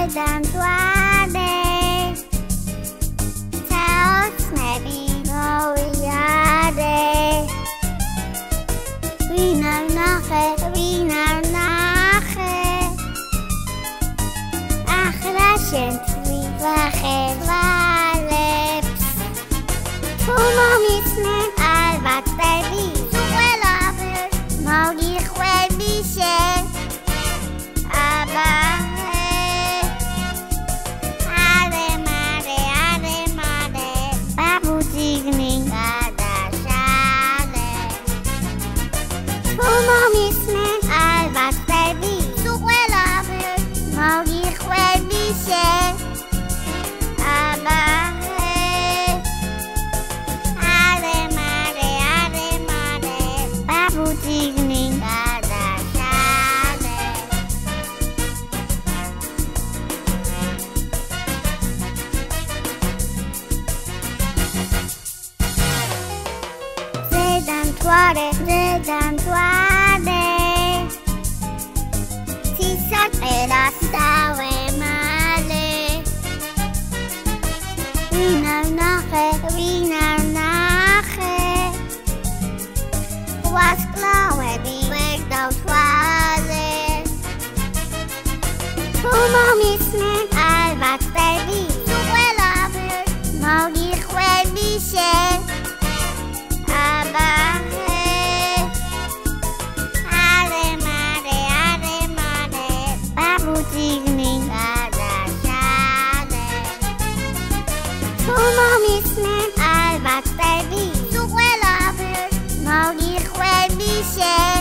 ზედან თვალე საოცნები მოვიარე ვინ არ ნახე ახლა შენ ვახელვალებს თუ მომისმენ ალბათ ბები თუ ყველაფერს მოგიხვედი შენ მომისმენ ალბათ ბები თუ ყველაფერს მოგიხვედი შენ ბაბუძიგნი გადაშალე ზედან თვალე ცისარტყელას დავემალე ვინ არ ნახე ვასკლავები ვერ დავთვალე თუ მომისმენ ალბათ ბები თუ ყველაფერს მოგიხვედი შენ ბაბუძიგნი გადაშალე თუ მომისმენ ალბათ ბები თუ ყველაფერს მოგიხვედი შენ